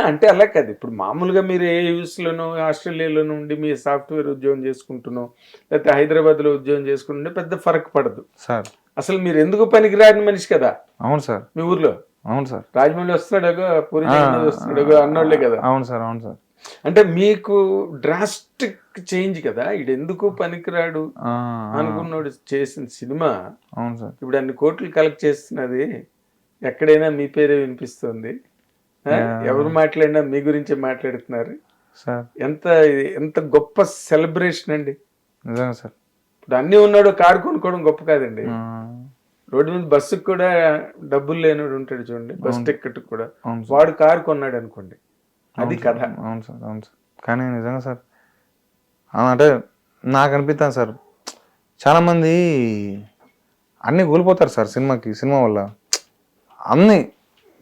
అంటే అలా కాదు. ఇప్పుడు మామూలుగా మీరు ఏ యూఎస్‌లోనో, ఆస్ట్రేలియాలోనో ఉండి మీ సాఫ్ట్‌వేర్ ఉద్యోగం చేసుకుంటున్నో, లేకపోతే హైదరాబాద్‌లో ఉద్యోగం చేసుకుంటుంటే పెద్ద ఫరక్ పడదు. సార్. అసలు మీరు ఎందుకు పనికిరాని మనిషి కదా అవును సార్. మీ ఊర్లో. అవును సార్. రాజమౌళి వస్తున్నాడగో, పూరి జగన్నాథ్ వస్తున్నాడగో అన్నోళ్ళే కదా. అవును సార్. అవును సార్. అంటే మీకు డ్రాస్టిక్ చేంజ్ కదా. ఈడెందుకు పనికిరాడు అనుకున్నోడు చేసిన సినిమా అవును సార్. ఇప్పుడు అన్ని కోట్లు కలెక్ట్ చేస్తున్నది. ఎక్కడైనా మీ పేరే వినిపిస్తుంది. ఎవరు మాట్లాడినా మీ గురించే మాట్లాడుతున్నారు సార్. ఎంత ఎంత గొప్ప సెలబ్రేషన్ అండి. నిజంగా సార్. ఇప్పుడు అన్నీ ఉన్నాడు, కారు కొనుక్కోవడం గొప్ప కాదండి. రోడ్డు మీద బస్సుకు కూడా డబ్బులు లేనివాడు ఉంటాడు చూడండి, బస్ టికెట్ కూడా, వాడు కారు కొన్నాడు అనుకోండి, అది కథ. అవును సార్. అవును సార్. కానీ నిజంగా సార్ అంటే నాకు అనిపిస్తాను సార్, చాలామంది అన్నీ కోల్పోతారు సార్ సినిమా వల్ల. అన్నీ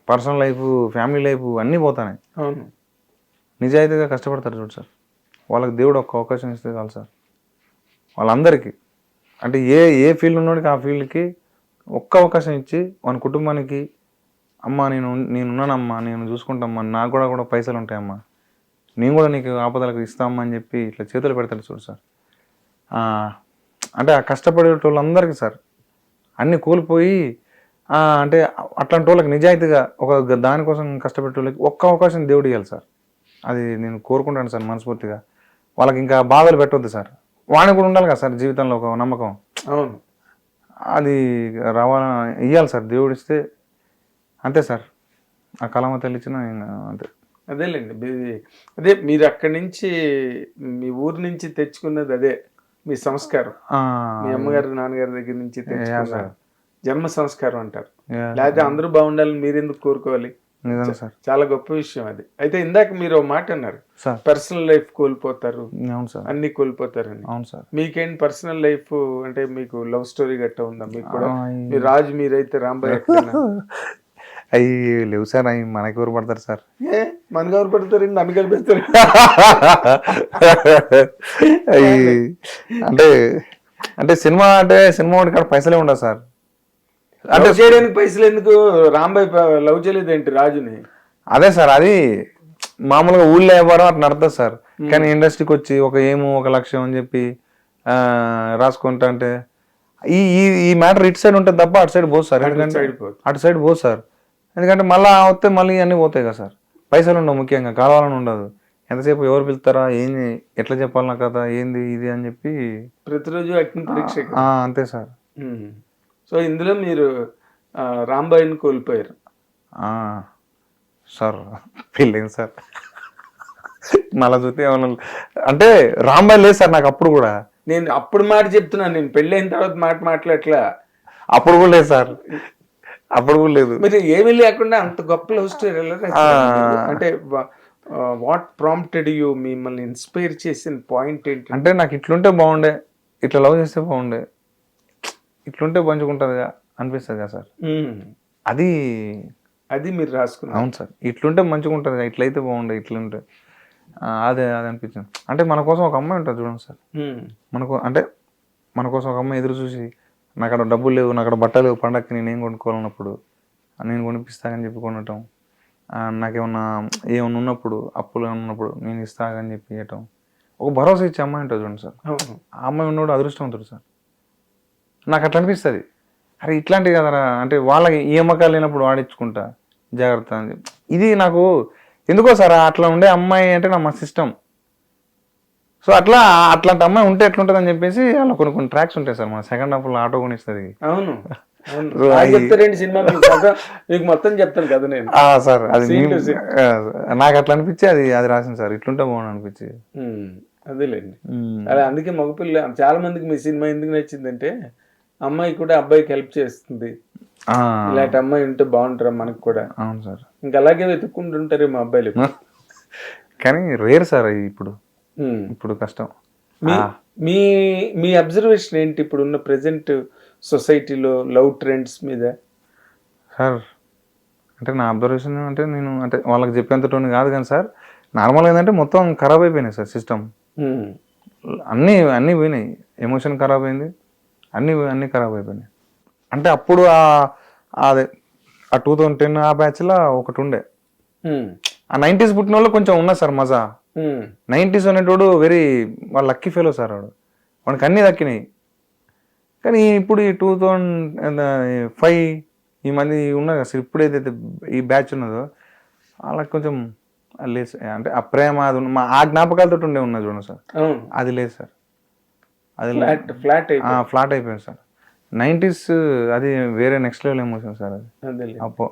పర్సనల్ లైఫ్, ఫ్యామిలీ లైఫ్ అన్నీ పోతాయి. అవును. నిజాయితీగా కష్టపడతారు చూడు సార్, వాళ్ళకి దేవుడు ఒక్క అవకాశం ఇస్తే చాలు సార్. వాళ్ళందరికీ అంటే ఏ ఫీల్డ్ ఉన్నోడికి ఆ ఫీల్డ్కి ఒక్క అవకాశం ఇచ్చి వాళ్ళ కుటుంబానికి, అమ్మ నేనున్నానమ్మా, నేను చూసుకుంటామ్మా, నాకు కూడా పైసలు ఉంటాయమ్మా, నేను కూడా నీకు ఆపదలకు ఇస్తామా అని చెప్పి ఇట్లా చేతులు పెడతాడు చూడు సార్. అంటే ఆ కష్టపడేటోళ్ళందరికీ సార్ అన్నీ కోల్పోయి అంటే అట్లాంటి వాళ్ళకి నిజాయితీగా ఒక దానికోసం కష్టపెట్టేళ్ళకి ఒక్క అవకాశం దేవుడు ఇవ్వాలి సార్. అది నేను కోరుకుంటాను సార్ మనస్ఫూర్తిగా. వాళ్ళకి ఇంకా బాధలు పెట్టవద్దు సార్. వాడిని కూడా ఉండాలి కదా సార్ జీవితంలో ఒక నమ్మకం. అవును. అది ఇవ్వాలి సార్, దేవుడు ఇస్తే అంతే సార్. ఆ కళామ తల్లి ఇచ్చిన అంతే. అదేలేండి. అదే మీరు అక్కడి నుంచి మీ ఊరు నుంచి తెచ్చుకున్నది, అదే మీ సంస్కారం. మీ అమ్మగారు నాన్నగారి దగ్గర నుంచి తెచ్చుకున్న జన్మ సంస్కారం అంటారు. లేకపోతే అందరూ బాగుండాలని మీరు ఎందుకు కోరుకోవాలి? సార్ చాలా గొప్ప విషయం అది. అయితే ఇందాక మీరు ఒక మాట అన్నారు, పర్సనల్ లైఫ్ కోల్పోతారు, అన్ని కోల్పోతారని. అవును సార్. మీకేంటి పర్సనల్ లైఫ్ అంటే మీకు లవ్ స్టోరీ గట్ట ఉందా మీకు కూడా? మీరు రాజు, మీరైతే రాంబాయ్ ఎక్కడైనా? అవి లేవు సార్. అవి మనకి ఎవరు పడతారు సార్? మనకి ఎవరు పడతారండి? నన్ను కలిపిస్తారు. అవి అంటే సినిమా వాడికి కాడ పైసలే ఉండవు సార్. అంటే చేయడానికి పైసలు ఎందుకు? రాంబాయ్ లవ్ చేయలేదేంటి రాజుని? అదే సార్, అది మామూలుగా ఊళ్ళో ఎవరో అట్లా నడుతుంది సార్. కానీ ఇండస్ట్రీకి వచ్చి ఒక లక్ష్యం అని చెప్పి రాసుకుంటా అంటే ఈ మ్యాటర్ ఇటు సైడ్ ఉంటుంది తప్ప అటు సైడ్ పోదు సార్. ఎందుకంటే అటు సైడ్ పోదు సార్. ఎందుకంటే మళ్ళీ అన్నీ పోతాయి కదా సార్. పైసలు ఉండవు, ముఖ్యంగా కావాలని ఉండదు. ఎంతసేపు ఎవరు పిలుస్తారా, ఏంది, ఎట్లా చెప్పాలన్నా కదా, ఏంది ఇది అని చెప్పి ప్రతిరోజు పరీక్ష. అంతే సార్. సో ఇందులో మీరు రాంబాయిని కోల్పోయారు సార్. పెళ్ళైంది సార్. మళ్ళా చూస్తే ఏమన్నా అంటే రాంబాయి లేదు సార్ నాకు అప్పుడు కూడా. నేను అప్పుడు మాట చెప్తున్నాను, నేను పెళ్ళైన తర్వాత మాట్లాడట్లా. అప్పుడు కూడా లేదు సార్, అప్పుడు కూడా లేదు. మీరు ఏమీ లేకుండా అంత గొప్ప లవ్ స్టోరీ అంటే వాట్ ప్రాంప్టెడ్ యూ, మిమ్మల్ని ఇన్స్పైర్ చేసిన పాయింట్ ఏంటి? అంటే నాకు ఇట్లుంటే బాగుండే, ఇట్లా లవ్ చేస్తే బాగుండే, ఇట్లుంటే పంచుకుంటుంది అనిపిస్తుంది కదా సార్. అది మీరు రాసుకున్నారు. అవును సార్. ఇట్లుంటే మంచిగా ఉంటుంది, ఇట్లయితే బాగుండే, ఇట్లుంటే అది అనిపించింది. అంటే మన కోసం ఒక అమ్మాయి ఉంటుంది చూడండి సార్. మన కోసం ఒక అమ్మాయి ఎదురు చూసి, నాకు అక్కడ డబ్బులు లేవు, నాకు అక్కడ బట్టలు లేవు, పండగకి నేనేం కొనుక్కోవాలన్నప్పుడు నేను కొనిపిస్తానని చెప్పి కొనటం, నాకేమన్నా ఉన్నప్పుడు, అప్పులు ఉన్నప్పుడు నేను ఇస్తానని చెప్పి ఇవ్వటం, ఒక భరోసా ఇచ్చే అమ్మాయి ఉంటుంది చూడండి సార్. ఆ అమ్మాయి ఉన్నవాడు అదృష్టవంతుడు సార్. నాకు అట్లా అనిపిస్తుంది, అరే ఇట్లాంటివి కదరా, అంటే వాళ్ళకి ఈ అమ్మకాలు లేనప్పుడు వాడించుకుంటా జాగ్రత్త అని చెప్పి. ఇది నాకు ఎందుకో సార్ అట్లా ఉండే అమ్మాయి అంటే నా మస్తు ఇష్టం. సో అట్లాంటి అమ్మాయి ఉంటే ఎట్లుంటుంది అని చెప్పేసి అలా కొన్ని ట్రాక్స్ ఉంటాయి సార్. మన సెకండ్ హాఫ్ లో ఆటో కొనిస్తుంది. అవును సినిమా మీకు మొత్తం చెప్తాను కదా నేను సార్. అది నాకు అట్లా అనిపించి అది రాసింది సార్. ఇట్లుంటే బాగుంది అనిపించి. అదేలేండి. అలా అందుకే మగపిల్ల చాలా మందికి మీ సినిమా ఎందుకు నచ్చిందంటే, అమ్మాయి కూడా అబ్బాయికి హెల్ప్ చేస్తుంది, ఇలాంటి అమ్మాయి ఉంటే బాగుంటారా మనకు కూడా. అవును సార్. ఇంకా అలాగే వెతుక్కుంటుంటారు మా అబ్బాయిలు. కానీ రేర్ సార్ ఇప్పుడు కష్టం. మీ అబ్జర్వేషన్ ఏంటి ఇప్పుడున్న ప్రెసెంట్ సొసైటీలో లవ్ ట్రెండ్స్ మీద? సార్ అంటే నా అబ్జర్వేషన్ అంటే నేను అంటే వాళ్ళకి చెప్పేంతటోని కాదు కానీ సార్, నార్మల్గా ఏంటంటే మొత్తం ఖరాబ్ అయిపోయినాయి సార్ సిస్టమ్. అన్నీ పోయినాయి, ఎమోషన్ ఖరాబ్ అయింది, అన్నీ ఖరాబ్ అయిపోయినాయి. అంటే అప్పుడు అదే 2010 ఆ బ్యాచ్లో ఒకటి ఉండే, ఆ 90s పుట్టిన వాళ్ళు కొంచెం ఉన్నా సార్ మజా. 90s అనేటోడు వెరీ వాళ్ళ లక్కీ ఫెలో సార్ వాడు, వాడికి అన్నీ దక్కినాయి. కానీ ఇప్పుడు ఈ 2005 ఈ మంది ఉన్నారు అసలు ఇప్పుడైతే ఈ బ్యాచ్ ఉన్నదో వాళ్ళకి కొంచెం లేదు అంటే ఆ ప్రేమ అది మా ఆ జ్ఞాపకాలతో ఉన్నది చూడండి సార్, అది లేదు సార్. అది ఫ్లాట్ అయిపోయింది సార్. 90s అది వేరే నెక్స్ట్ లెవెల్ ఎమోషన్ సార్ అది. అదే అప్పుడు